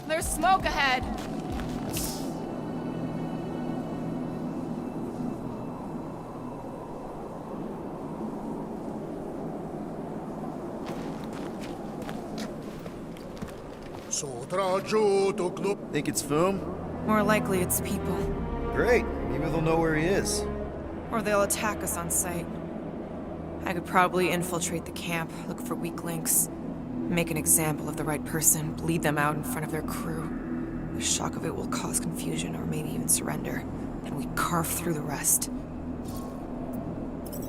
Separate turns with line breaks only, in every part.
There's smoke ahead.
Think it's Foom?
More likely it's people.
Great. Maybe they'll know where he is.
Or they'll attack us on sight. I could probably infiltrate the camp, look for weak links, make an example of the right person, bleed them out in front of their crew. The shock of it will cause confusion or maybe even surrender. Then we carve through the rest.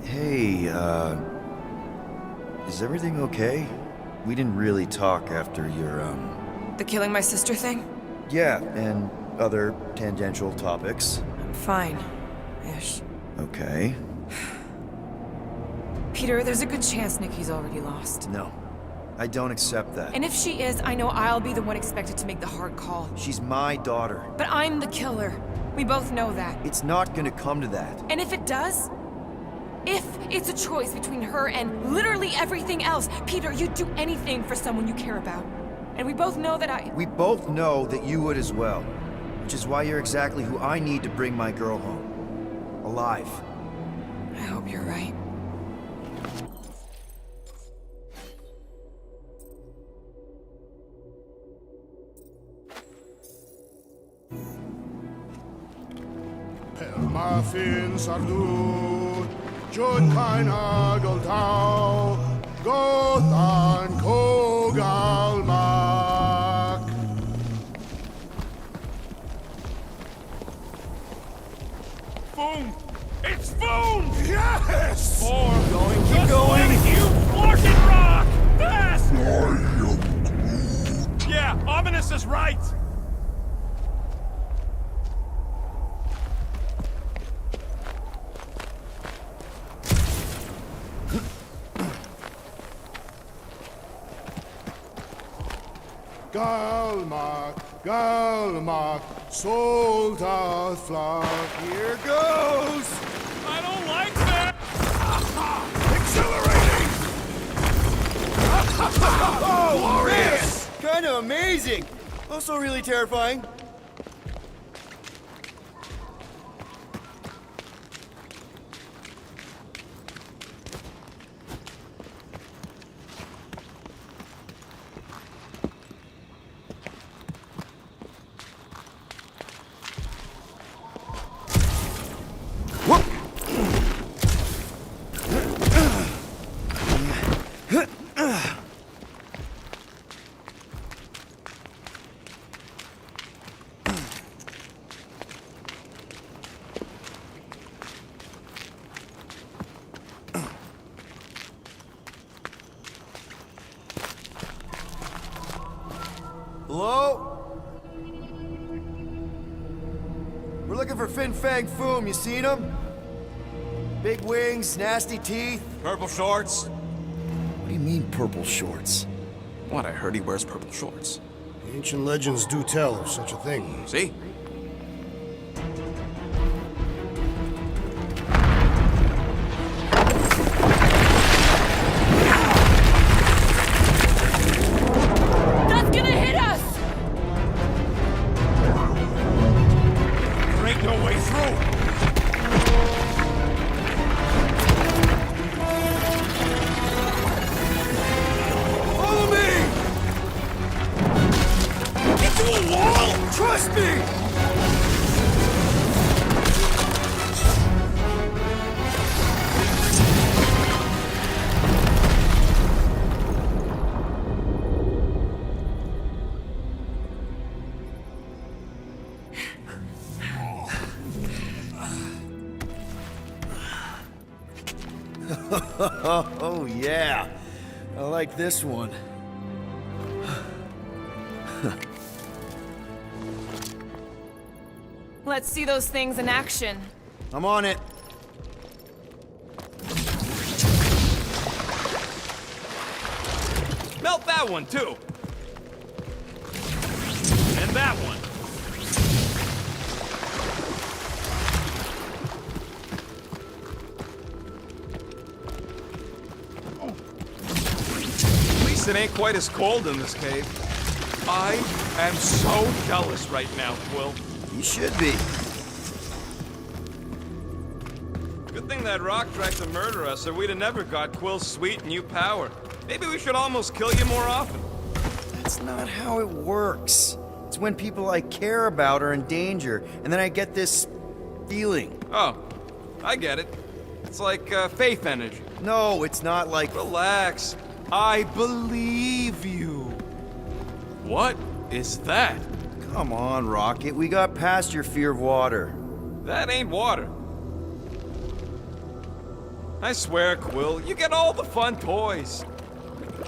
Hey, is everything okay? We didn't really talk after your,
The killing my sister thing?
Yeah, and other tangential topics.
I'm fine. Ish.
Okay.
Peter, there's a good chance Nikki's already lost.
No, I don't accept that.
And if she is, I know I'll be the one expected to make the hard call.
She's my daughter.
But I'm the killer. We both know that.
It's not gonna come to that.
And if it does? If it's a choice between her and literally everything else, Peter, you'd do anything for someone you care about. And we both know that
We both know that you would as well. Which is why you're exactly who I need to bring my girl home. Alive.
I hope you're right.
Muffin Sardur, Jud Kain Agel Tau, Gothan Kogal Mak.
Boom! It's boom!
Yes!
More going,
keep going.
You Larkin rock! Fast! Yeah, Ominous is right!
Galmak, Soldath Flak.
Here goes!
I don't like that!
Exhilarating!
Oh,
Glorious!
Kinda amazing! Also really terrifying. Hello? We're looking for Fin Fang Foom. You seen him? Big wings, nasty teeth.
Purple shorts?
What do you mean, purple shorts?
What, I heard he wears purple shorts.
Ancient legends do tell of such a thing.
See?
That's gonna hit us!
There ain't no way through!
Follow me!
Into a wall!
Trust me! Oh, yeah. I like this one.
Let's see those things in action.
I'm on it.
Melt that one, too! And that one! At least it ain't quite as cold in this cave. I am so jealous right now, Quill.
You should be.
Good thing that Rock tried to murder us, or we'd have never got Quill's sweet new power. Maybe we should almost kill you more often.
That's not how it works. It's when people I care about are in danger, and then I get this feeling.
Oh, I get it. It's like faith energy.
No, it's not like...
Relax. I believe you. What is that?
Come on, Rocket. We got past your fear of water.
That ain't water. I swear, Quill, you get all the fun toys.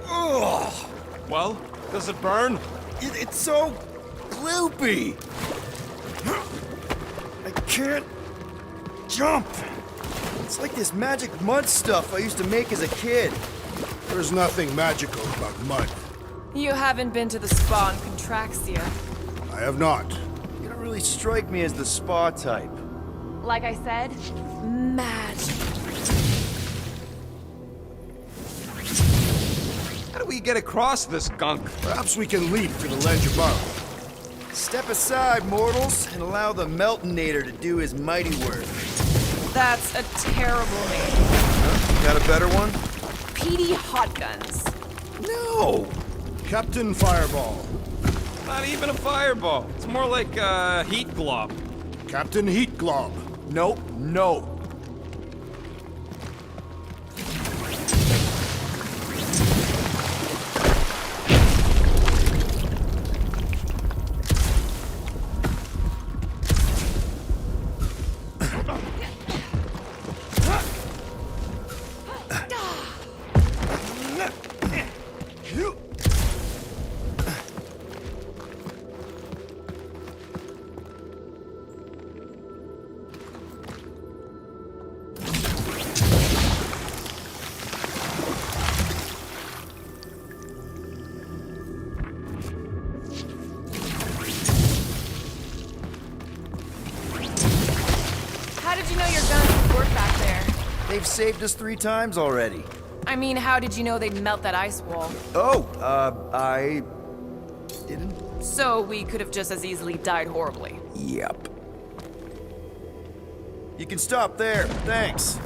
Ugh!
Well, does it burn?
It's so gloopy. I can't jump. It's like this magic mud stuff I used to make as a kid.
There's nothing magical about mud.
You haven't been to the spa in Contraxia.
I have not.
You don't really strike me as the spa type.
Like I said, magic.
How do we get across this gunk?
Perhaps we can leap to the ledge above.
Step aside, mortals, and allow the Meltonator to do his mighty work.
That's a terrible name.
Huh? Got a better one?
Petey Hotguns.
No!
Captain Fireball.
Not even a fireball. It's more like a heat glob.
Captain Heat Glob.
Nope, no.
How did you know your guns would work back there?
They've saved us 3 times already.
I mean, how did you know they'd melt that ice wall?
Oh, I didn't.
So we could have just as easily died horribly.
Yep. You can stop there. Thanks.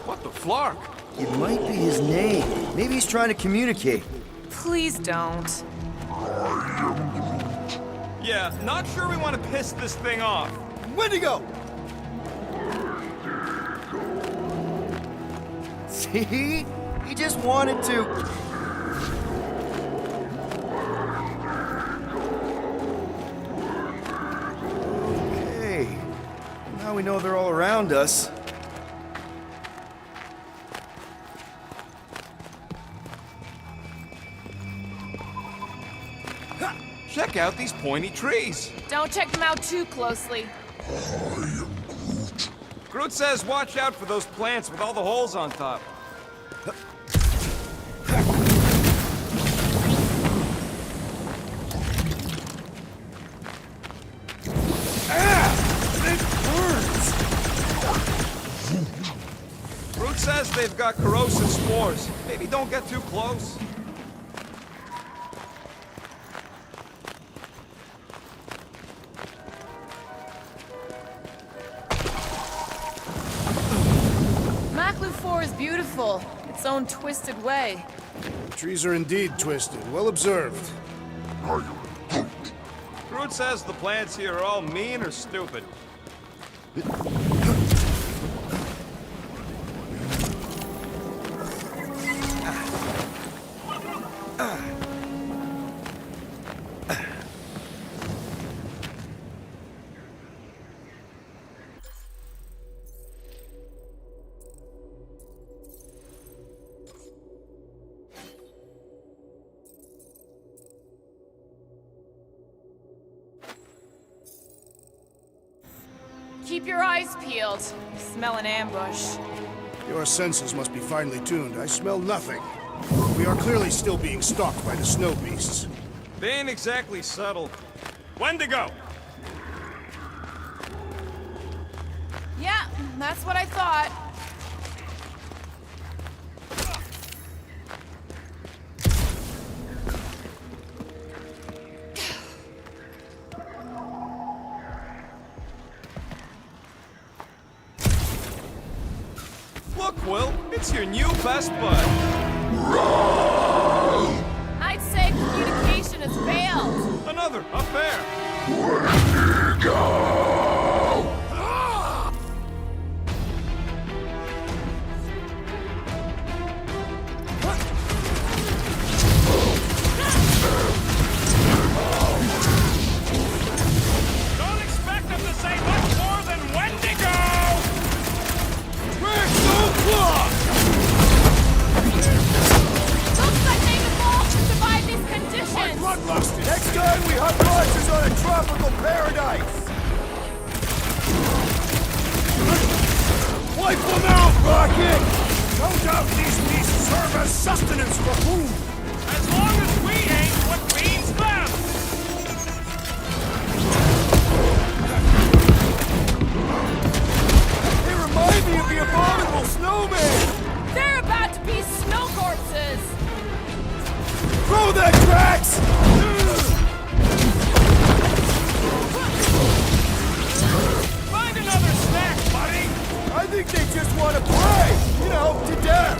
What the flark?
It might be his name. Maybe he's trying to communicate.
Please don't.
Yeah, not sure we want to piss this thing off.
Wendigo! See? He just wanted to. Okay. Now we know they're all around us.
Check out these pointy trees.
Don't check them out too closely.
Groot says watch out for those plants with all the holes on top. Groot says they've got corrosive spores. Maybe don't get too close.
Maklu 4 is beautiful. Its own twisted way.
The trees are indeed twisted. Well observed.
Groot says the plants here are all mean or stupid.
Keep your eyes peeled. Smell an ambush.
Your senses must be finely tuned. I smell nothing. We are clearly still being stalked by the snow beasts.
They ain't exactly subtle. Wendigo!
Yeah, that's what I thought.
Look, Quill, it's your new best bud.
I'd say communication has failed.
Another affair. Don't expect them to say much more than Wendigo!
Looks like they evolved to survive these conditions.
Bloodlusted!
Next time we hunt monsters on a tropical paradise!
Wipe them out, Rocket! No doubt these beasts serve as sustenance for food!
As long as we ain't what feeds them!
They remind me of the abominable snowman!
They're about to be snow corpses.
Throw that, Drax!
Find another snack, buddy!
I think they just want to play! You know, to death!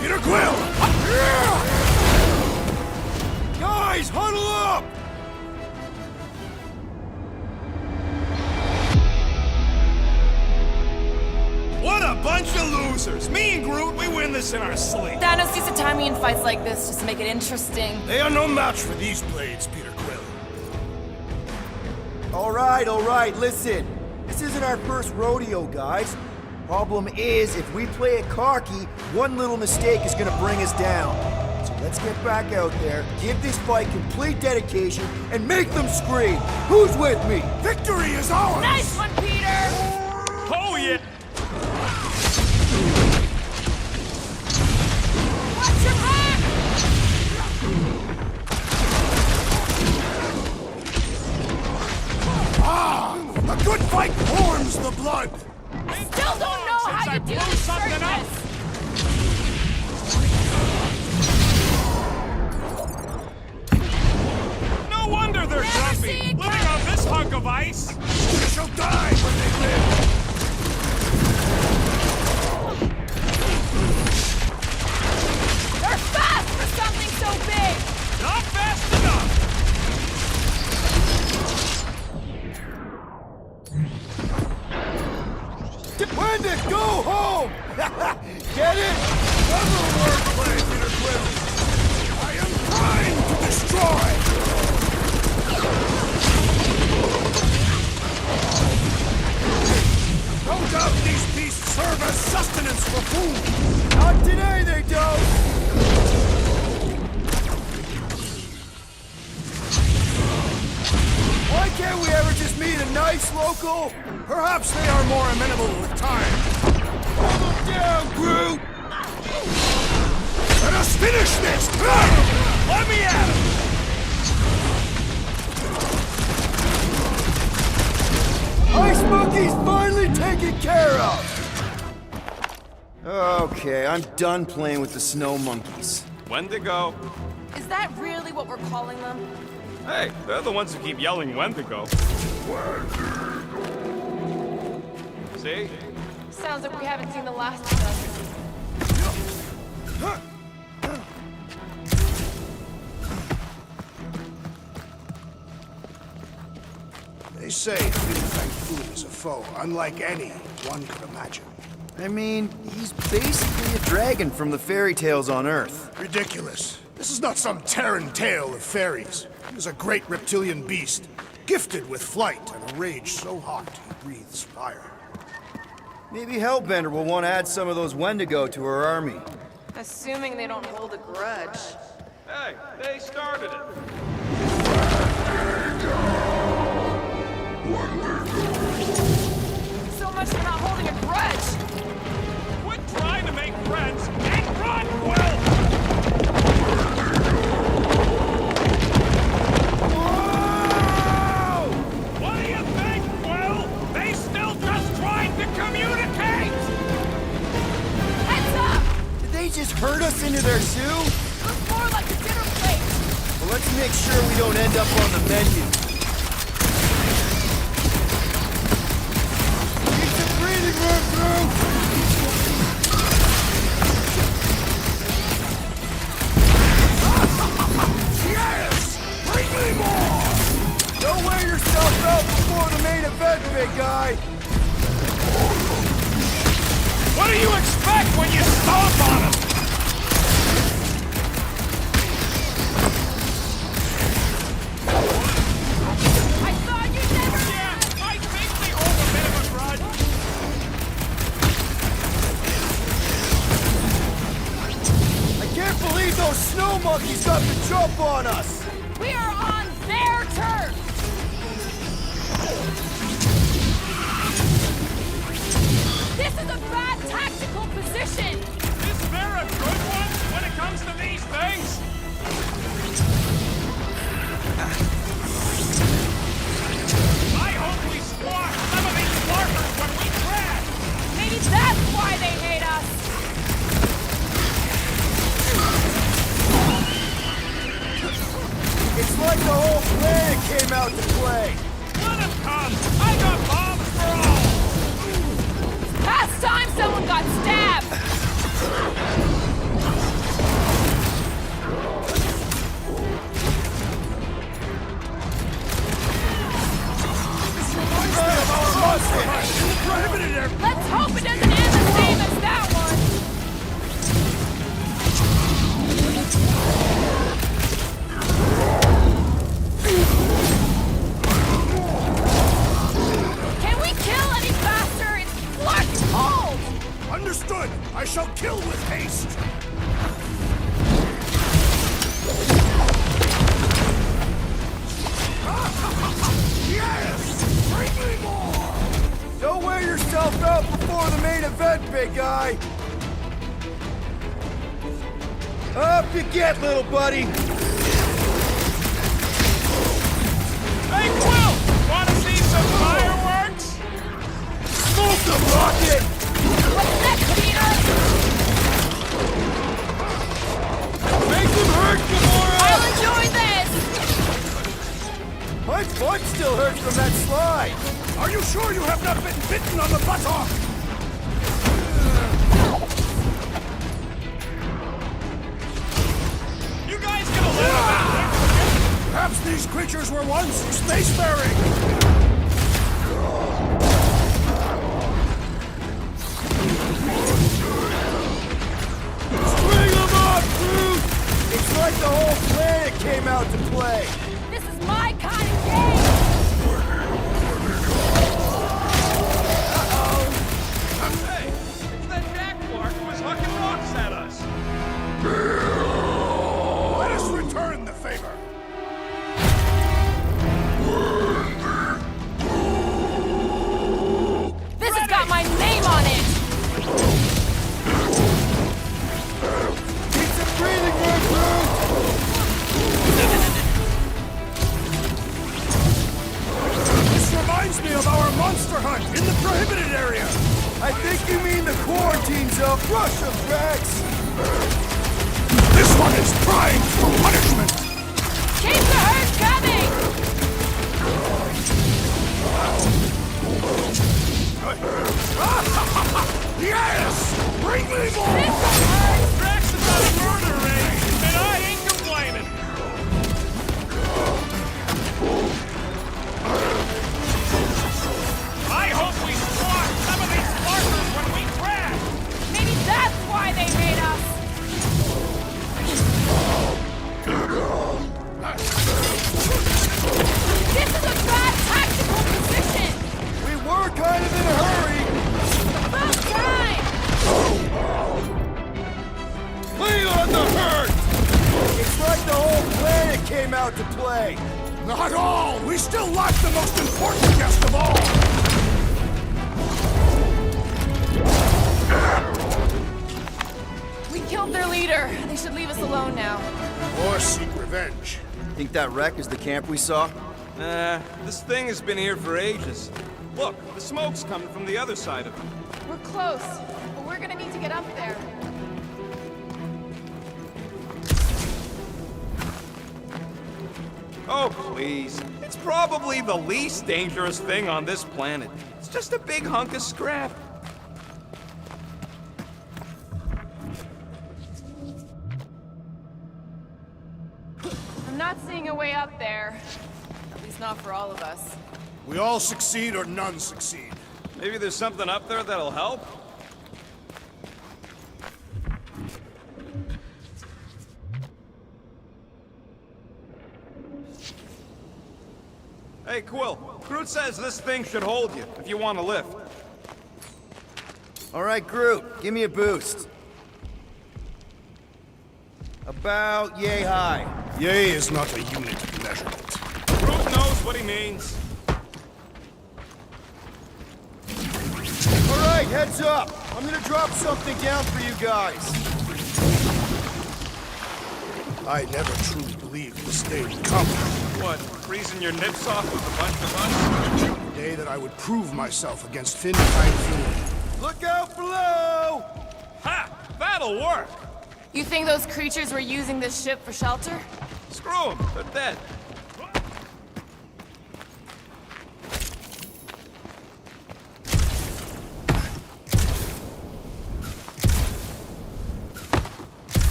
Peter Quill!
Guys, huddle up!
What a bunch of losers! Me and Groot, we win this in our sleep.
Thanos used to time me in fights like this just to make it interesting.
They are no match for these blades, Peter Quill.
All right, listen. This isn't our first rodeo, guys. Problem is, if we play it cocky, one little mistake is gonna bring us down. So let's get back out there, give this fight complete dedication, and make them scream. Who's with me?
Victory is ours!
Nice one, Peter!
Oh, yeah!
Watch your back!
A good fight warms the blood!
I still don't know how you do
blew
this
something up.
circus.
No wonder they're
Never
grumpy,
see again.
living on this hunk of ice!
They shall die when they live!
They're fast for something so big!
Not fast enough!
Wendigo, go home! Get it?
Another wordplay, Peter Quill! I am trying to destroy! No doubt these beasts serve as sustenance for food!
Not today, they don't! Why can't we ever just meet a nice local?
Perhaps they are more amenable with time.
Hold them down, Groot!
Let us finish this!
Let me at him!
Ice Monkey's finally taken care of! Okay, I'm done playing with the snow monkeys.
Wendigo.
Is that really what we're calling them?
Hey, they're the ones who keep yelling Wendigo. See?
Sounds like we haven't seen the last of them.
They say Fang Food is a foe unlike any one could imagine.
I mean, he's basically a dragon from the fairy tales on Earth.
Ridiculous. This is not some Terran tale of fairies. He is a great reptilian beast, gifted with flight and a rage so hot he breathes fire.
Maybe Hellbender will want to add some of those Wendigo to her army.
Assuming they don't hold a grudge.
Hey, they started it.
much for not holding a grudge.
Quit trying to make friends and run, Quill! What do you think, Quill? They still just trying to communicate!
Heads up!
Did they just herd us into their zoo?
Looks more like a dinner plate.
Well, let's make sure we don't end up on the menu. Need some breathing room through!
Yes! Bring me more!
Don't wear yourself out before the main event, big guy!
What do you expect when you stomp on them?
I thought you'd never...
Yeah, I think they hold a bit of a grudge.
I can't believe those snow monkeys got the jump on us!
We are on their turf! This is a bad tactical position!
Is there a good one when it comes to these things? I hope we squash some of these larpers when we crash!
Maybe that's why they hate us!
It's like the whole planet came out to play!
Let them come! I got bombs for all!
Past time someone got stabbed!
Prohibited air.
Let's hope it doesn't end the same as that one! Can we kill any faster? It's fucking cold!
Understood. I shall kill with haste. Yes! Bring me more!
Don't wear yourself out before the main event, big guy! Up you get, little buddy!
Hey, Quill! Wanna see some fireworks?
Smoke the rocket!
What's next, Peter?
Make them hurt, Gamora!
I'll enjoy this!
My butt still hurts from that slide!
Are you sure you have not been bitten on the buttock?
You guys gonna let them out?
Perhaps these creatures were once spacefaring.
Bring them up, Groot! It's like the whole planet came out to play!
This is my kind of game!
Hey, it's that Jack Clark who was hucking rocks at us.
Let us return the favor.
This has got my name on it!
Need some breathing room, Groot!
This reminds me of our monster hunt in the prohibited area.
I think you mean the quarantine zone. Rush them, Rex!
This one is primed for punishment.
Keep the herd coming!
Yes! Bring me more!
This will hurt!
Drax is on a murder raid, and I ain't complaining. I hope we squash some of these larpers when we crash.
Maybe that's why they hate us! This is a bad tactical position!
We were kind of in a hurry!
About time!
Lay on the hurt! It's like the whole planet came out to play!
Not all! We still lack the most important guest of all!
killed their leader. They should leave us alone now.
Or seek revenge.
Think that wreck is the camp we saw?
Nah, this thing has been here for ages. Look, the smoke's coming from the other side of it.
We're close, but we're gonna need to get up there.
Oh, please. It's probably the least dangerous thing on this planet. It's just a big hunk of scrap.
I'm not seeing a way up there. At least not for all of us.
We all succeed or none succeed.
Maybe there's something up there that'll help? Hey, Quill. Groot says this thing should hold you, if you want to lift.
All right, Groot, give me a boost. About yay high.
Yay is not a unit of measurement.
Groot knows what he means.
All right, heads up. I'm gonna drop something down for you guys.
I never truly believed this day would come.
What, freezing your nips off with a bunch of us?
The day that I would prove myself against Fin Fang Foom.
Look out below!
Ha! That'll work!
You think those creatures were using this ship for shelter?
Screw them, they're dead.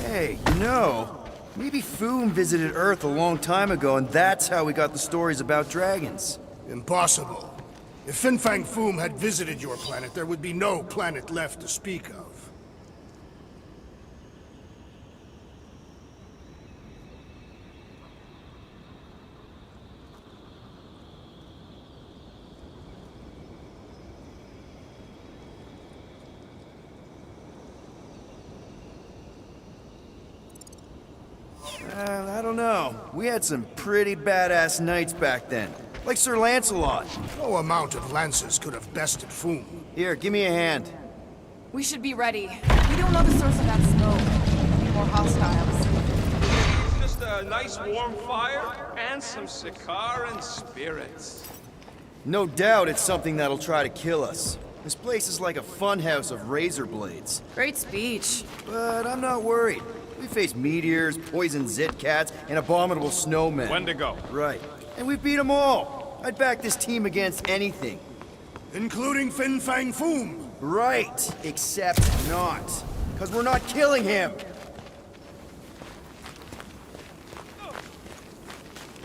Hey, you know, maybe Foom visited Earth a long time ago, and that's how we got the stories about dragons.
Impossible. If Fin Fang Foom had visited your planet, there would be no planet left to speak of.
I don't know. We had some pretty badass knights back then. Like Sir Lancelot.
No amount of lances could have bested Foom.
Here, give me a hand.
We should be ready. We don't know the source of that smoke. Could be more hostiles.
It's just a nice warm fire and some Sikaran spirits.
No doubt it's something that'll try to kill us. This place is like a funhouse of razor blades.
Great speech.
But I'm not worried. We faced meteors, poisoned zit cats, and abominable snowmen.
Wendigo.
Right. And we beat them all. I'd back this team against anything.
Including Fin Fang Foom.
Right. Except not. Because we're not killing him.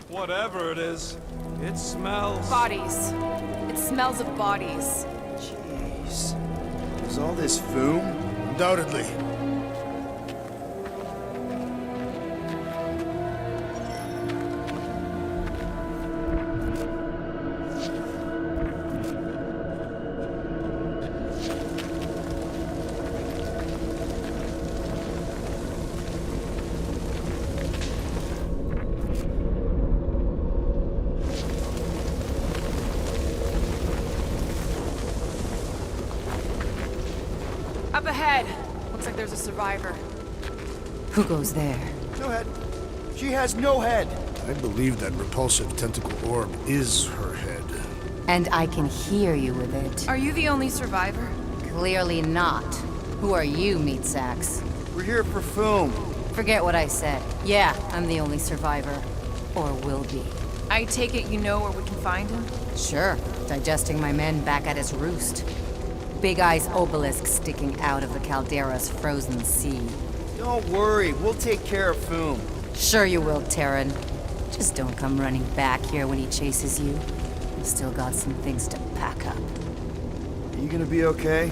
Whatever it is, it smells.
Bodies. It smells of bodies.
Jeez. Is all this Foom?
Undoubtedly.
Up ahead. Looks like there's a survivor.
Who goes there?
No head. She has no head.
I believe that repulsive tentacle orb is her head.
And I can hear you with it.
Are you the only survivor?
Clearly not. Who are you, meat sacks?
We're here for Foom.
Forget what I said. Yeah, I'm the only survivor. Or will be.
I take it you know where we can find him?
Sure, digesting my men back at his roost. Big Eye's obelisk sticking out of the Caldera's frozen sea.
Don't worry, we'll take care of Foom.
Sure you will, Terran. Just don't come running back here when he chases you. You've still got some things to pack up.
Are you gonna be okay?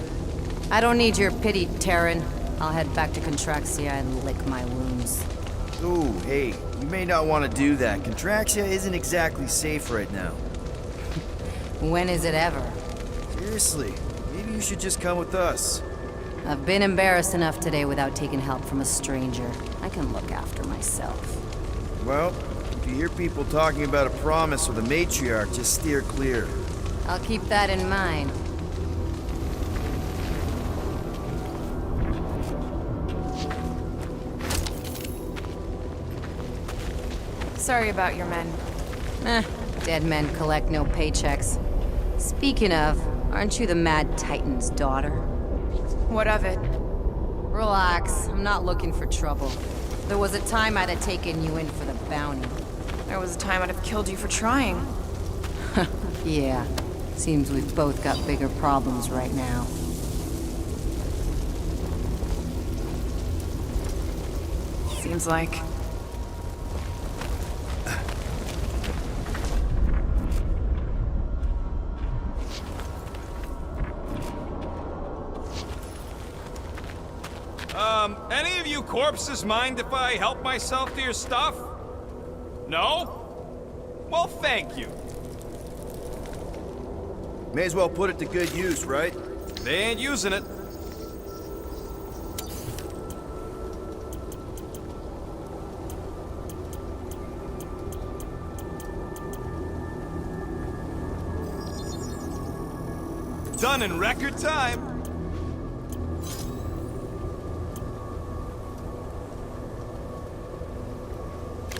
I don't need your pity, Terran. I'll head back to Contraxia and lick my wounds.
Ooh, hey, you may not want to do that. Contraxia isn't exactly safe right now.
When is it ever?
Seriously, maybe you should just come with us.
I've been embarrassed enough today without taking help from a stranger. I can look after myself.
Well, if you hear people talking about a promise with a matriarch, just steer clear.
I'll keep that in mind.
Sorry about your men.
Dead men collect no paychecks. Speaking of, aren't you the Mad Titan's daughter?
What of it?
Relax, I'm not looking for trouble. There was a time I'd have taken you in for the bounty.
There was a time I'd have killed you for trying.
Yeah, seems we've both got bigger problems right now.
Seems like.
Any of you corpses mind if I help myself to your stuff? No? Well, thank you.
May as well put it to good use, right?
They ain't using it. Done in record time.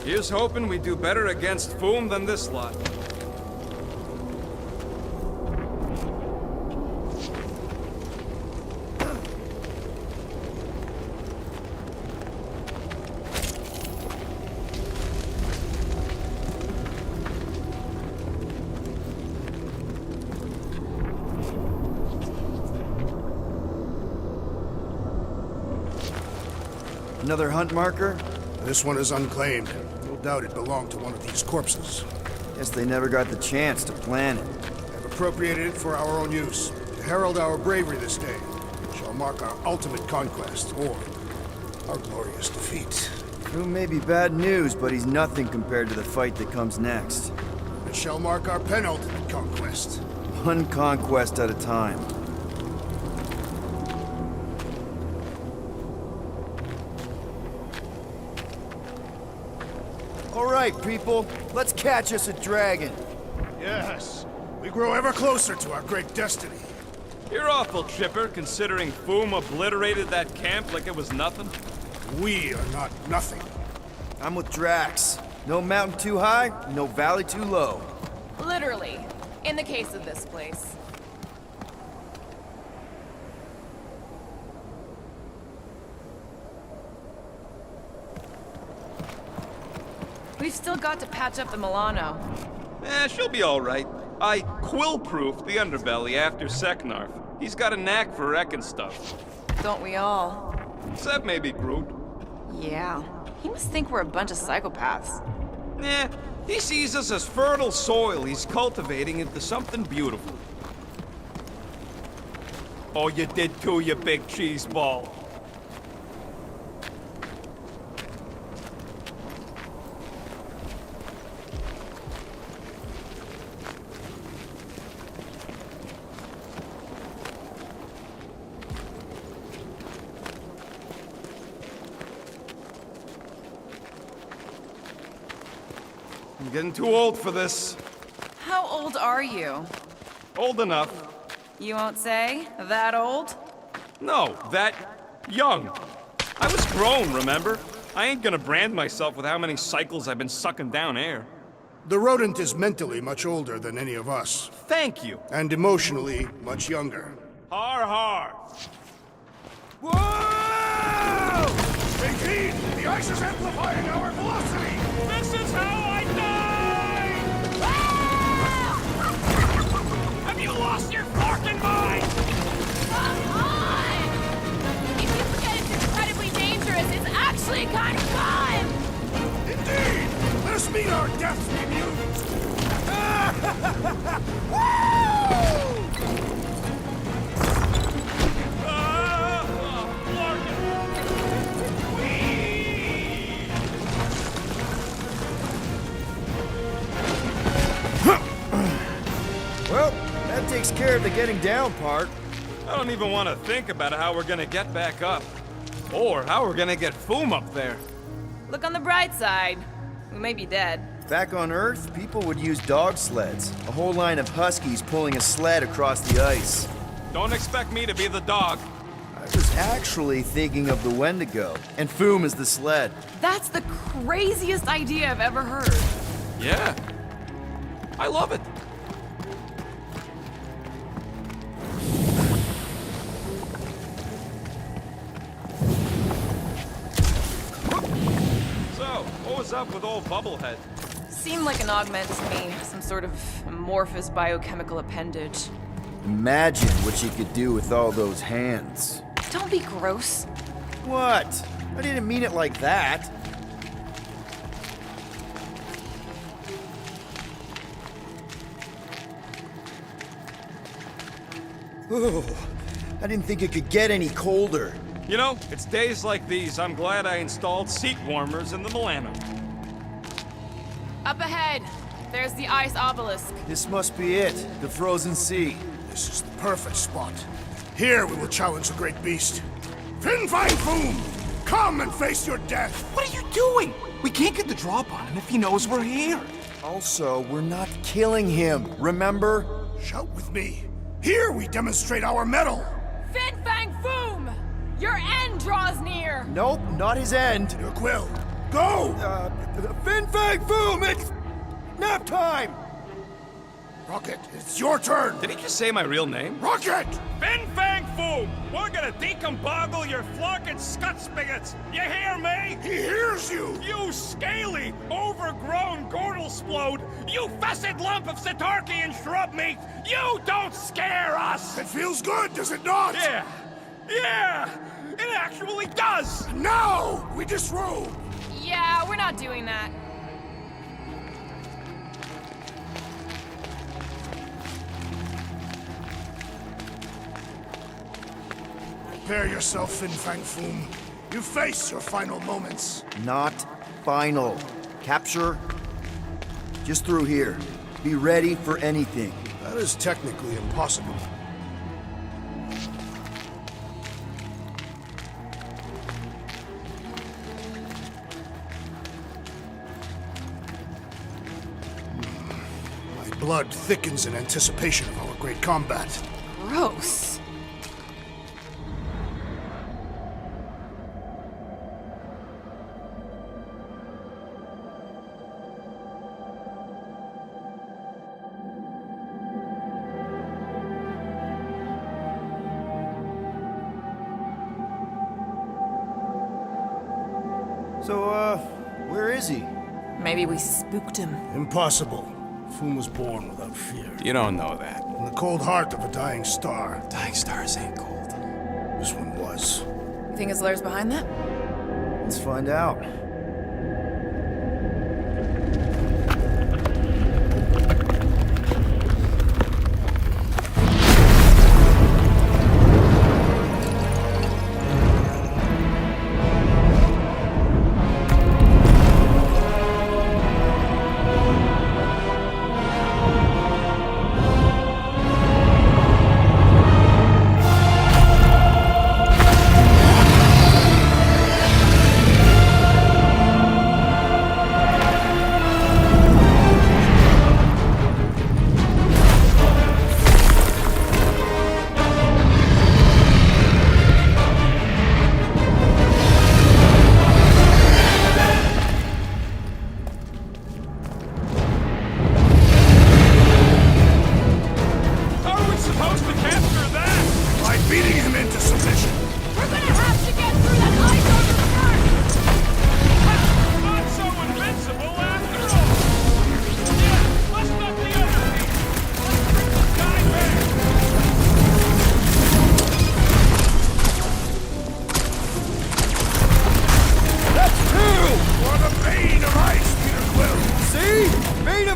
Here's hoping we do better against Foom than this lot.
Another hunt marker?
This one is unclaimed. No doubt it belonged to one of these corpses.
Guess they never got the chance to plan it.
I've appropriated it for our own use, to herald our bravery this day. It shall mark our ultimate conquest, or our glorious defeat.
Who may be bad news, but he's nothing compared to the fight that comes next.
It shall mark our penultimate conquest.
One conquest at a time. All right, people, let's catch us a dragon.
Yes, we grow ever closer to our great destiny.
You're awful chipper, considering Foom obliterated that camp like it was nothing.
We are not nothing.
I'm with Drax. No mountain too high, no valley too low.
Literally. In the case of this place. We've still got to patch up the Milano.
She'll be all right. I quill-proofed the underbelly after Seknarf. He's got a knack for wrecking stuff.
Don't we all?
Except maybe Groot.
Yeah. He must think we're a bunch of psychopaths.
Nah, he sees us as fertile soil he's cultivating into something beautiful. Oh, you did too, you big cheese ball. I'm getting too old for this.
How old are you?
Old enough.
You won't say? That old?
No, that young. I was grown, remember? I ain't gonna brand myself with how many cycles I've been sucking down air.
The rodent is mentally much older than any of us,
Thank you.
and emotionally much younger.
Har har.
Whoa! Take heed! The ice is amplifying our velocity!
This is how I die! Have you lost your fucking mind?
Come on! If you forget it's incredibly dangerous, it's actually kind of fun!
Indeed! Let us meet our deaths, mutants!
Well, that takes care of the getting down part.
I don't even want to think about how we're gonna get back up. Or how we're gonna get Foom up there.
Look on the bright side. We may be dead.
Back on Earth, people would use dog sleds. A whole line of huskies pulling a sled across the ice.
Don't expect me to be the dog.
I I was actually thinking of the Wendigo, and Foom is the sled.
That's the craziest idea I've ever heard.
Yeah. I love it. So, what was up with old Bubblehead?
Seemed like an augment to me, some sort of amorphous biochemical appendage.
Imagine what you could do with all those hands.
Don't be gross.
What? I didn't mean it like that. Oh, I didn't think it could get any colder.
You know, it's days like these I'm glad I installed seat warmers in the Milano.
Up ahead, there's the ice obelisk.
This must be it, the frozen sea.
This is the perfect spot. Here we will challenge the great beast. Fin Fang Foom! Come and face your death!
What are you doing? We can't get the drop on him if he knows we're here.
Also, we're not killing him, remember?
Shout with me. Here we demonstrate our mettle!
Fin Fang Foom! Your end draws near!
Nope, not his end.
Your quill. Go!
Fin Fang Foom, it's nap time!
Rocket, it's your turn!
Did he just say my real name?
Rocket!
Fin Fang Foom! We're gonna decomboggle your flunking scut spigots! You hear me?
He hears you!
You scaly, overgrown Gordlesplode! You fessed lump of Satarkian shrub meat! You don't scare us!
It feels good, does it not?
Yeah! Yeah! It actually does!
Now we disrobe!
Yeah, we're not doing that.
Prepare yourself, Fin Fang Foom. You face your final moments.
Not final. Capture just through here. Be ready for anything.
That is technically impossible. My blood thickens in anticipation of our great combat.
Gross.
So, where is he?
Maybe we spooked him.
Impossible. Foom was born without fear.
You don't know that.
In the cold heart of a dying star.
Dying stars ain't cold.
This one was.
You think his lair's behind that?
Let's find out.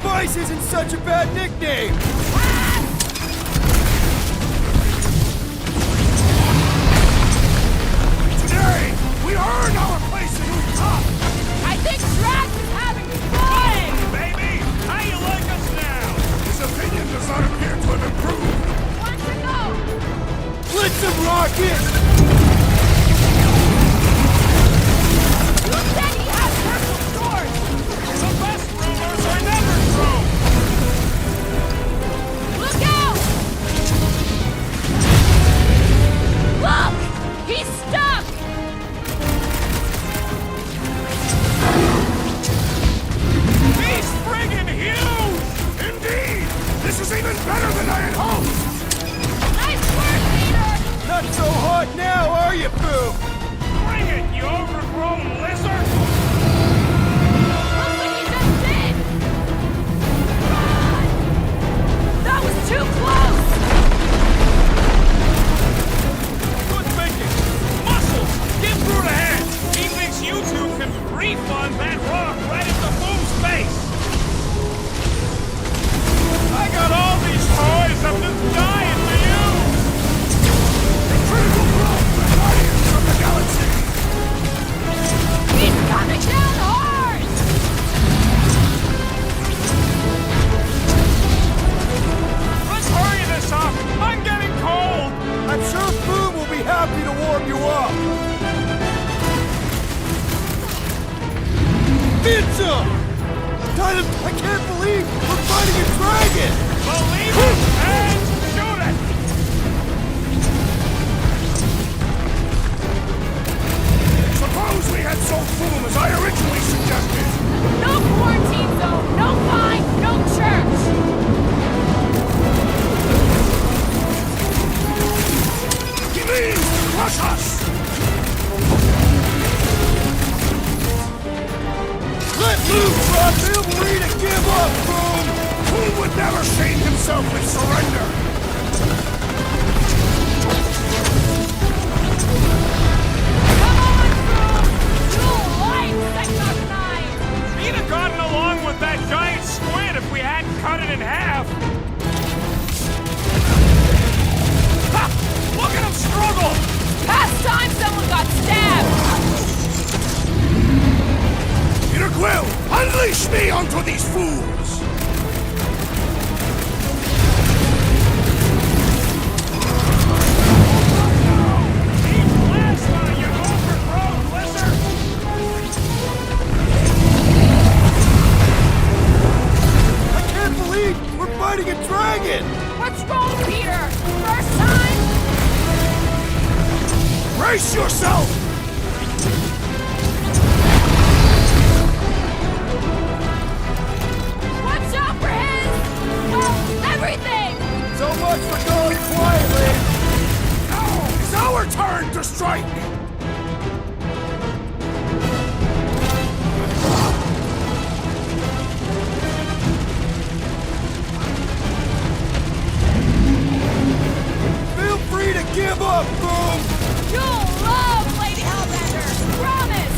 Ice isn't such a bad nickname!
Today, we earn our place in the top!
I think Drax is having fun!
Baby, how you like us now?
His opinion does not appear to have improved.
Want to go?
Blitz him, Rocket!
Who said he has purple swords?
The best rumors are never true! Refund that rock right at the fool's face! I got all these toys, I'm just dying for you!
Critical growth, the Guardians of the Galaxy!
He's coming down hard!
Let's hurry this up! I'm getting cold!
I'm sure Boom will be happy to warm you up. Pizza! Tyler, I can't believe we're fighting a dragon!
Believe it and shoot it!
Suppose we had Soul Foom as I originally suggested!
No quarantine zone, no fine, no church!
He means to crush us!
Let loose, Rock! Feel free to give up, Boom!
Foom would never shame himself with surrender!
Come on, Boom! You'll like Sector 9!
He'd have gotten along with that giant squid if we hadn't cut it in half! Ha! Look at him struggle!
Past time someone got stabbed!
Peter Quill, unleash me onto these fools!
Eat plasma, you overgrown lizard!
I can't believe we're fighting a dragon!
What's wrong, Peter? First time?
Brace yourself!
Watch out for his... well, everything!
So much for going quietly!
Now is our turn to strike!
Feel free to give up, Boom!
You'll love Lady Hellbender! Promise!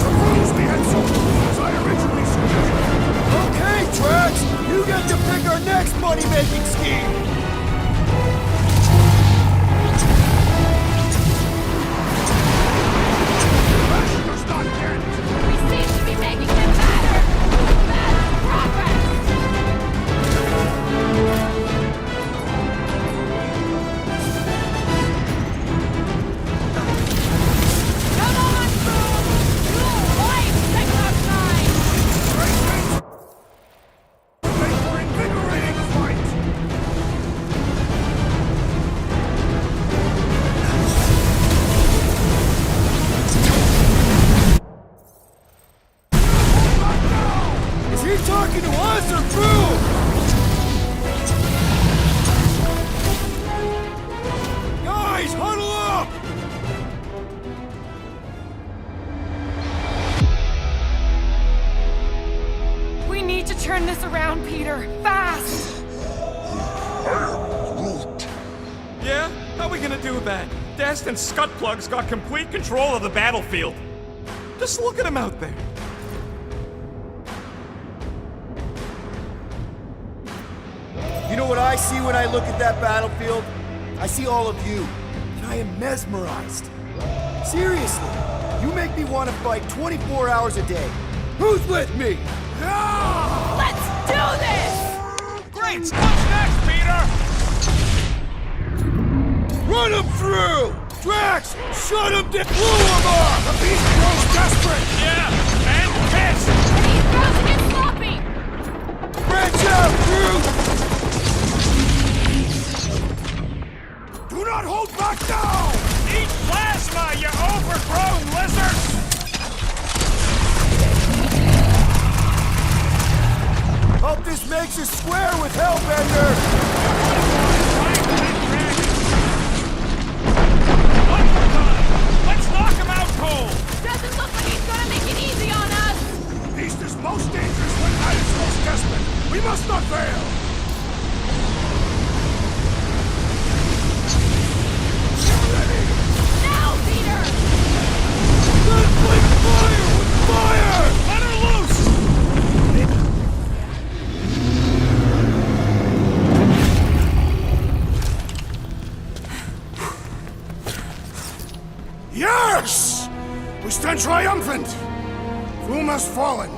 Suppose we had Soul Foom as I originally suggested!
Okay, Drax! You get to pick our next money-making scheme!
Rationer's not dead!
We seem to be making him better! Better progress! Come on, Boom! You'll like Sector 9!
Make for invigorating fight!
Is he talking to us or Boom? Guys, huddle up!
We need to turn this around, Peter. Fast!
Yeah? How are we gonna do that? Dest and Scutplug's got complete control of the battlefield. Just look at him out there.
You know what I see when I look at that battlefield? I see all of you, and I am mesmerized. Seriously, you make me want to fight 24 hours a day. Who's with me?
Let's do this!
Great! What's next, Peter?
Run him through! Drax, shut him down! Blow him off!
The beast grows desperate!
Yeah, and pissed!
And he's about to get sloppy!
Branch out, Groot!
Do not hold back now!
Eat plasma, you overgrown lizard!
Hope this makes us square with Hellbender!
One more time! Let's knock him out cold!
Doesn't look like he's gonna make it easy on us!
The beast is most dangerous when at its most desperate. We must not fail! Yes! We stand triumphant! Foom has fallen.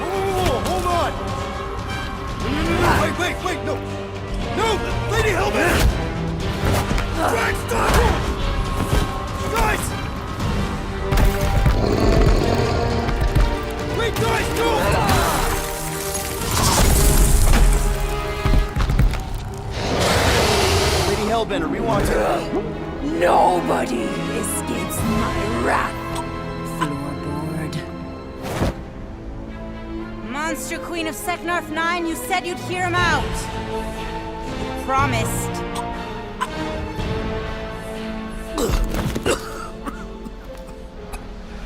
Oh, hold on! Wait, no! No! Lady Hellbender! Drag, stop! Guys! Wait, guys, no! Lady Hellbender, we want to...
Nobody escapes my wrath.
Floorboard. Monster Queen of Seknarf 9, you said you'd hear him out. You promised.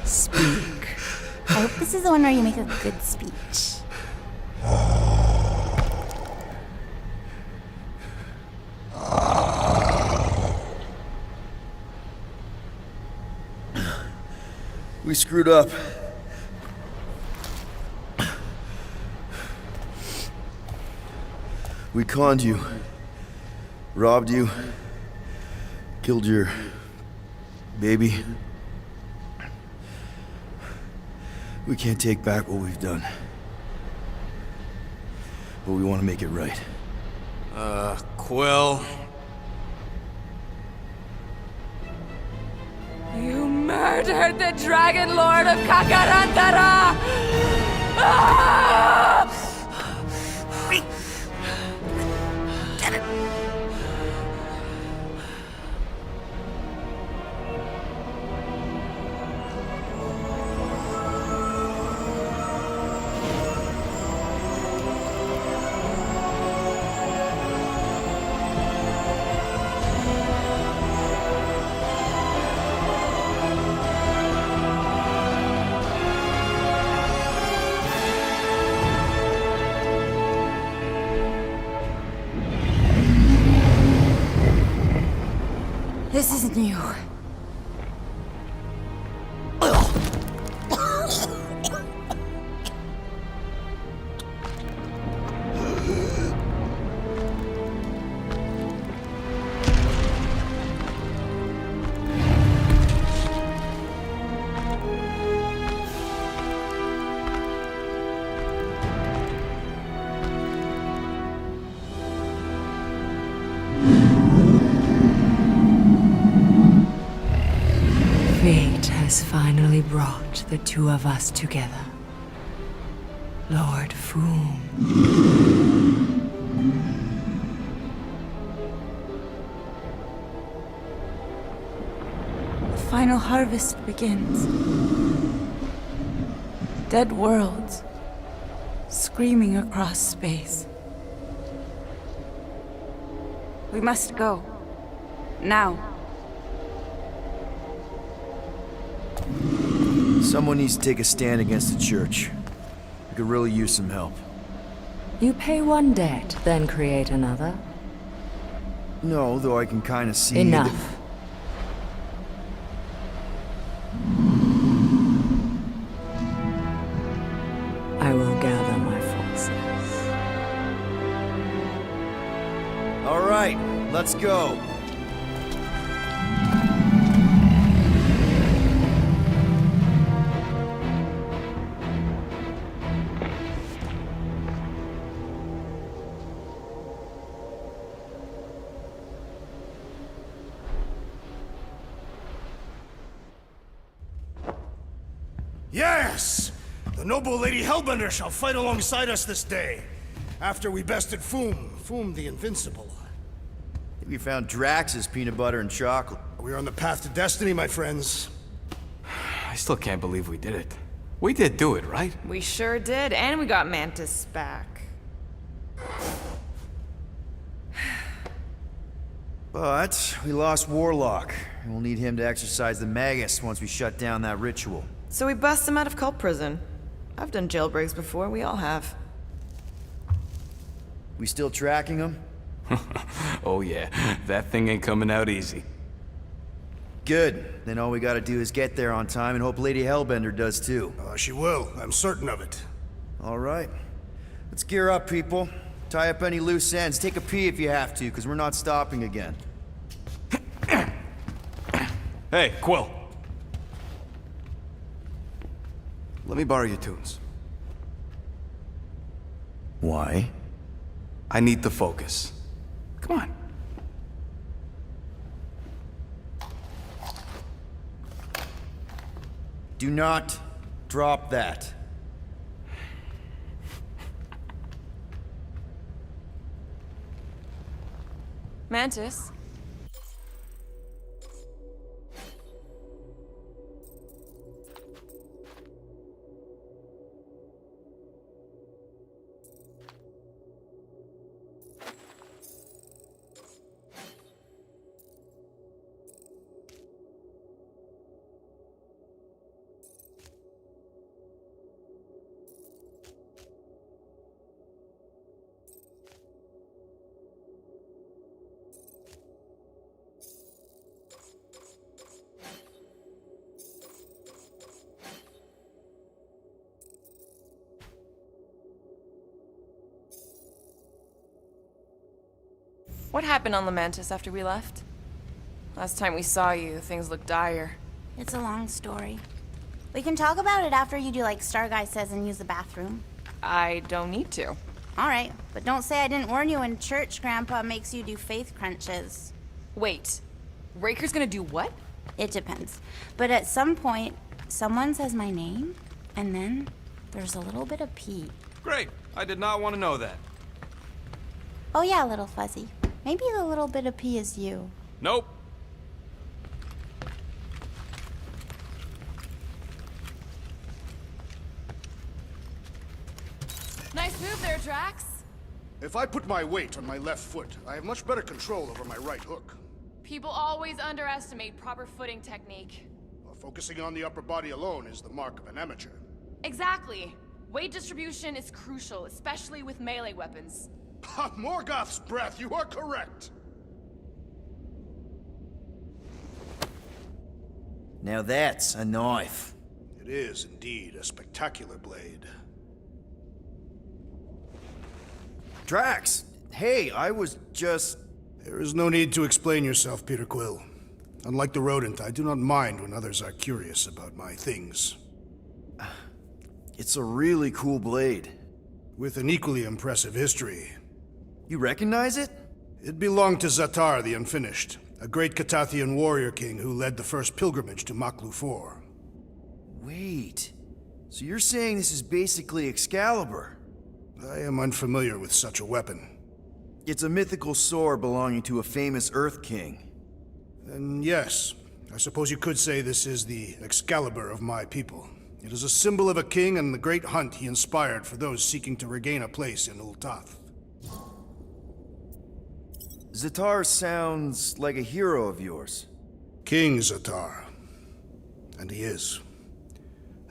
Speak. I hope this is the one where you make a good speech.
We screwed up. We conned you. Robbed you. Killed your... baby. We can't take back what we've done. But we want to make it right.
Quill.
You murdered the Dragon Lord of Kakarantara! Ah!
This isn't you.
Fate has finally brought the two of us together. Lord Foom.
The final harvest begins. Dead worlds screaming across space. We must go. Now.
Someone needs to take a stand against the church. We could really use some help.
You pay one debt, then create another.
No, though I can kind of see...
Enough. I will gather my forces.
All right, let's go.
Yes! The noble Lady Hellbender shall fight alongside us this day. After we bested Foom the Invincible.
We found Drax's peanut butter and chocolate.
We are on the path to destiny, my friends.
I still can't believe we did it. We did do it, right?
We sure did, and we got Mantis back.
But we lost Warlock, and we'll need him to exercise the Magus once we shut down that ritual.
So we bust him out of cult prison. I've done jailbreaks before, we all have.
We still tracking him?
Oh yeah, that thing ain't coming out easy.
Good. Then all we gotta do is get there on time and hope Lady Hellbender does too.
She will. I'm certain of it.
All right. Let's gear up, people. Tie up any loose ends. Take a pee if you have to, because we're not stopping again.
Hey, Quill. Let me borrow your tunes.
Why?
I need the focus. Come on.
Do not drop that.
Mantis? What happened on Lamentis after we left? Last time we saw you, things looked dire.
It's a long story. We can talk about it after you do like Star Guy says and use the bathroom.
I don't need to.
Alright, but don't say I didn't warn you in church Grandpa makes you do faith crunches.
Wait, Raker's gonna do what?
It depends. But at some point, someone says my name, and then there's a little bit of pee.
Great. I did not want to know that.
Oh yeah, little fuzzy. Maybe the little bit of pee is you.
Nope.
Nice move there, Drax.
If I put my weight on my left foot, I have much better control over my right hook.
People always underestimate proper footing technique.
While focusing on the upper body alone is the mark of an amateur.
Exactly. Weight distribution is crucial, especially with melee weapons.
Morgoth's breath, you are correct!
Now that's a knife.
It is indeed a spectacular blade.
Drax! Hey, I was just...
There is no need to explain yourself, Peter Quill. Unlike the rodent, I do not mind when others are curious about my things.
It's a really cool blade.
With an equally impressive history.
You recognize it?
It belonged to Zatar the Unfinished, a great Catathian warrior king who led the first pilgrimage to Maklu-4.
Wait... So you're saying this is basically Excalibur?
I am unfamiliar with such a weapon.
It's a mythical sword belonging to a famous Earth King.
Then yes, I suppose you could say this is the Excalibur of my people. It is a symbol of a king and the great hunt he inspired for those seeking to regain a place in Ul'Tath.
Zatar sounds like a hero of yours.
King Zatar. And he is.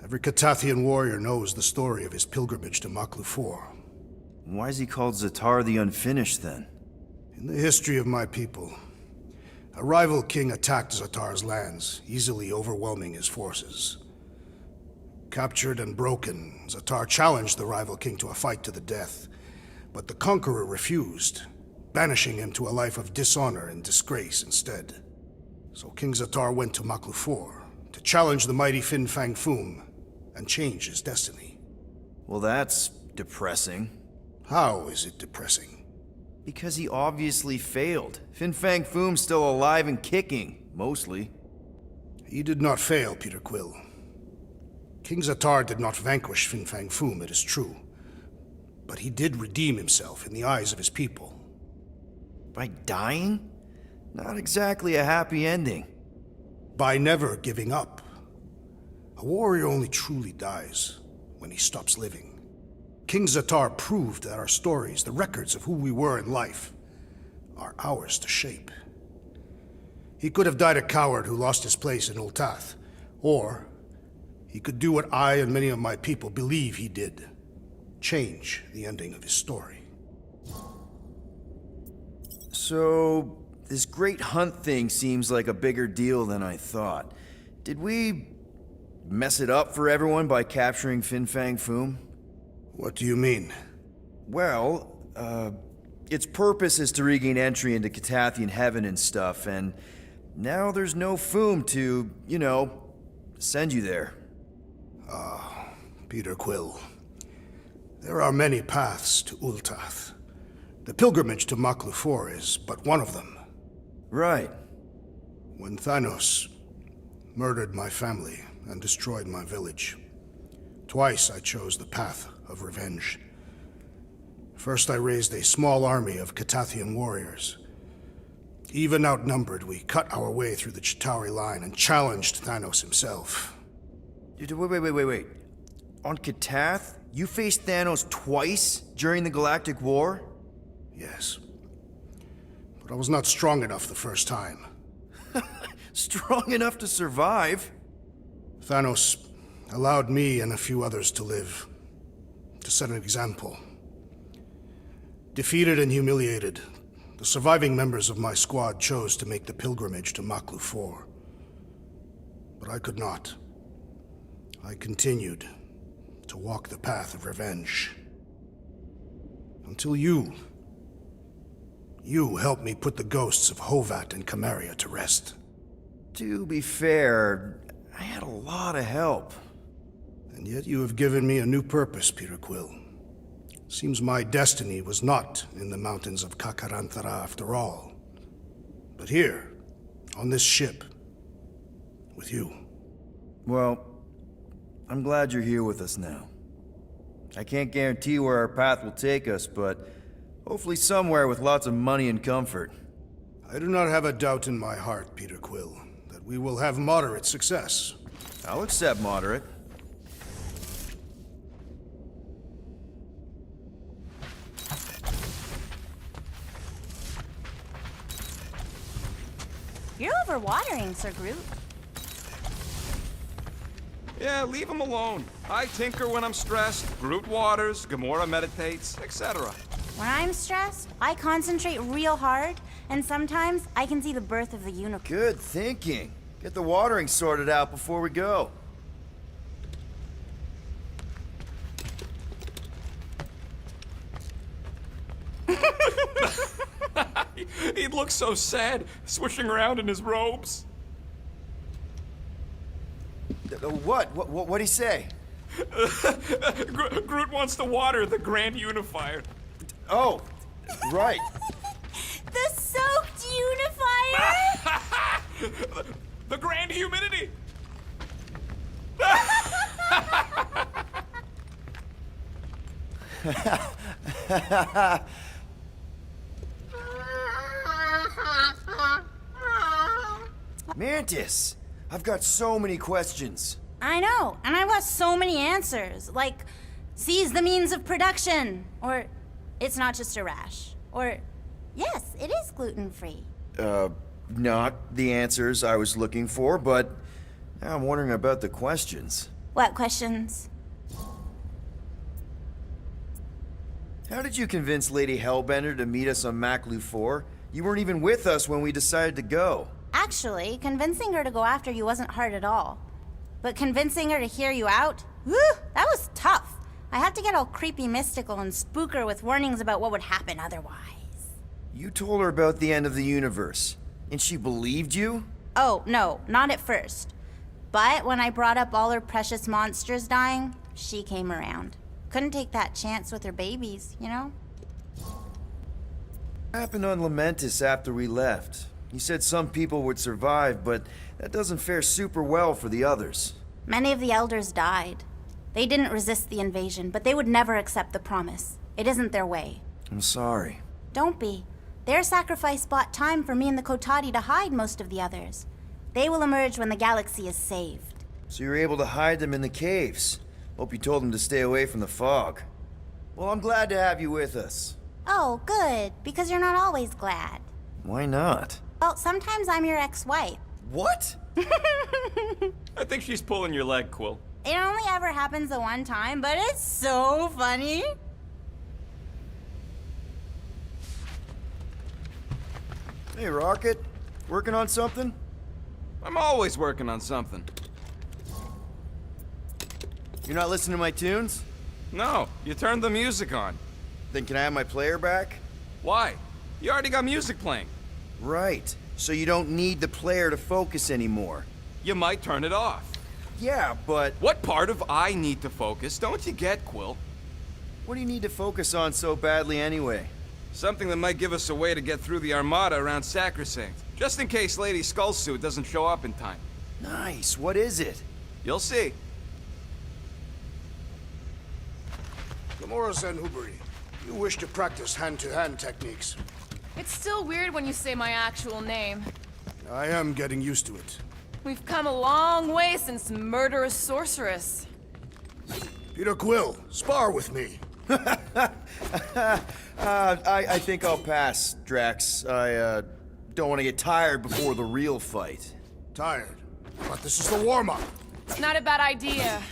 Every Catathian warrior knows the story of his pilgrimage to Maklu-4.
Why is he called Zatar the Unfinished, then?
In the history of my people, a rival king attacked Zatar's lands, easily overwhelming his forces. Captured and broken, Zatar challenged the rival king to a fight to the death, but the conqueror refused, banishing him to a life of dishonor and disgrace instead. So King Zatar went to Maklu-4 to challenge the mighty Fin Fang Foom and change his destiny.
Well, that's depressing.
How is it depressing?
Because he obviously failed. Fin Fang Foom's still alive and kicking, mostly.
He did not fail, Peter Quill. King Zatar did not vanquish Fin Fang Foom, it is true. But he did redeem himself in the eyes of his people.
By dying? Not exactly a happy ending.
By never giving up. A warrior only truly dies when he stops living. King Zatar proved that our stories, the records of who we were in life, are ours to shape. He could have died a coward who lost his place in Ul'Tath, or he could do what I and many of my people believe he did. Change the ending of his story.
So, this great hunt thing seems like a bigger deal than I thought. Did we mess it up for everyone by capturing Fin Fang Foom?
What do you mean?
Well, its purpose is to regain entry into Catathian heaven and stuff, and now there's no Foom to, send you there.
Peter Quill. There are many paths to Ultath. The pilgrimage to Maklufor is but one of them.
Right.
When Thanos murdered my family and destroyed my village, twice I chose the path of revenge. First, I raised a small army of Catathian warriors. Even outnumbered, we cut our way through the Chitauri line and challenged Thanos himself.
Wait. On Katath, you faced Thanos twice during the Galactic War?
Yes. But I was not strong enough the first time.
Strong enough to survive?
Thanos allowed me and a few others to live, to set an example. Defeated and humiliated, the surviving members of my squad chose to make the pilgrimage to Maklufor. But I could not. I continued to walk the path of revenge. Until you helped me put the ghosts of Hovat and Kamaria to rest.
To be fair, I had a lot of help.
And yet you have given me a new purpose, Peter Quill. Seems my destiny was not in the mountains of Kakaranthara after all, but here, on this ship, with you.
Well, I'm glad you're here with us now. I can't guarantee where our path will take us, but hopefully somewhere with lots of money and comfort.
I do not have a doubt in my heart, Peter Quill, that we will have moderate success.
I'll accept moderate.
You're overwatering, Sir Groot.
Yeah, leave him alone. I tinker when I'm stressed, Groot waters, Gamora meditates, etc.
When I'm stressed, I concentrate real hard, and sometimes I can see the birth of the unicorn.
Good thinking. Get the watering sorted out before we go.
He looks so sad, swishing around in his robes.
What'd he say?
Groot wants to water the Grand Unifier.
Oh, right.
The soaked unifier?
The Grand Humidity.
Mantis, I've got so many questions.
I know, and I want so many answers. Like, seize the means of production. Or, it's not just a rash. Or, yes, it is gluten-free.
Not the answers I was looking for, but now I'm wondering about the questions.
What questions?
How did you convince Lady Hellbender to meet us on Maklufor? You weren't even with us when we decided to go.
Actually, convincing her to go after you wasn't hard at all. But convincing her to hear you out? Whew, that was tough. I had to get all creepy mystical and spook her with warnings about what would happen otherwise.
You told her about the end of the universe, and she believed you?
Oh, no, not at first. But when I brought up all her precious monsters dying, she came around. Couldn't take that chance with her babies, you know?
What happened on Lamentis after we left? You said some people would survive, but that doesn't fare super well for the others.
Many of the elders died. They didn't resist the invasion, but they would never accept the promise. It isn't their way.
I'm sorry.
Don't be. Their sacrifice bought time for me and the Kotati to hide most of the others. They will emerge when the galaxy is saved.
So you were able to hide them in the caves. Hope you told them to stay away from the fog. Well, I'm glad to have you with us.
Oh, good, because you're not always glad.
Why not?
Well, sometimes I'm your ex-wife.
What?
I think she's pulling your leg, Quill.
It only ever happens the one time, but it's so funny.
Hey, Rocket. Working on something?
I'm always working on something.
You're not listening to my tunes?
No, you turned the music on.
Then can I have my player back?
Why? You already got music playing.
Right. So you don't need the player to focus anymore.
You might turn it off.
Yeah, but
What part of I need to focus don't you get, Quill?
what do you need to focus on so badly anyway?
Something that might give us a way to get through the Armada around Sacrosanct, just in case Lady Skullsuit doesn't show up in time.
Nice. What is it?
You'll see.
Gamora Zenhubri, you wish to practice hand-to-hand techniques.
It's still weird when you say my actual name.
I am getting used to it.
We've come a long way since Murderous Sorceress.
Peter Quill, spar with me.
I think I'll pass, Drax. I don't want to get tired before the real fight.
Tired. But this is the warm-up.
It's not a bad idea.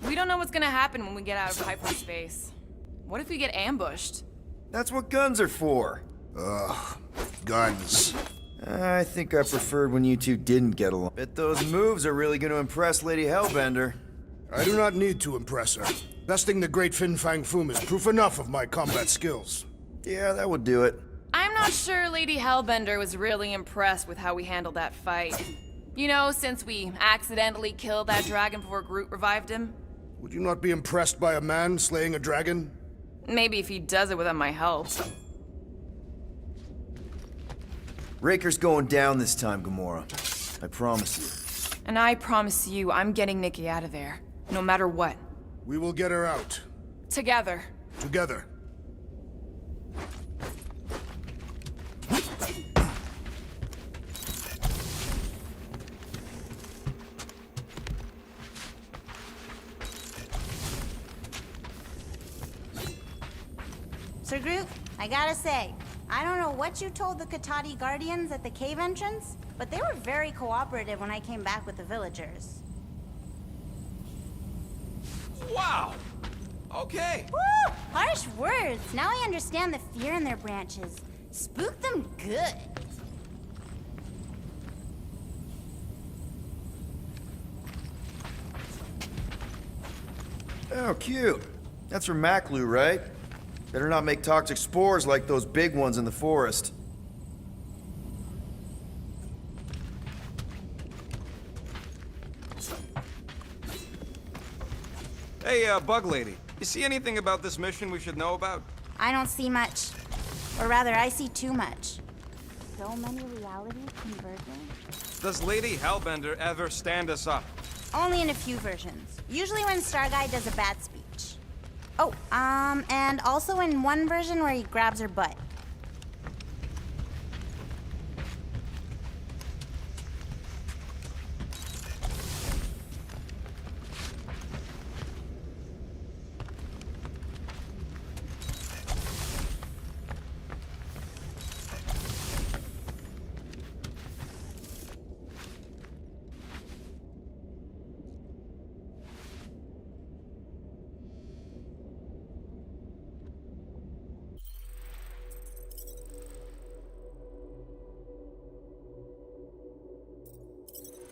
We don't know what's gonna happen when we get out of hyperspace. What if we get ambushed?
That's what guns are for.
Ugh, guns.
I think I preferred when you two didn't get along. Bet those moves are really going to impress Lady Hellbender.
I do not need to impress her. Besting the great Fin Fang Foom is proof enough of my combat skills.
Yeah, that would do it.
I'm not sure Lady Hellbender was really impressed with how we handled that fight. You know, since we accidentally killed that dragon before Groot revived him.
Would you not be impressed by a man slaying a dragon?
Maybe if he does it without my help.
Raker's going down this time, Gamora. I promise you.
And I promise you, I'm getting Nikki out of there. No matter what.
We will get her out.
Together.
Together.
Sir Groot, I gotta say, I don't know what you told the Katati Guardians at the cave entrance, but they were very cooperative when I came back with the villagers.
Wow! Okay.
Woo! Harsh words. Now I understand the fear in their branches. Spook them good.
Oh, cute. That's from Maklu, right? Better not make toxic spores like those big ones in the forest.
Hey, Bug Lady, you see anything about this mission we should know about?
I don't see much. Or rather, I see too much. So many realities converging?
Does Lady Hellbender ever stand us up?
Only in a few versions. Usually when Star Guy does a bad speech. Oh, and also in one version where he grabs her butt.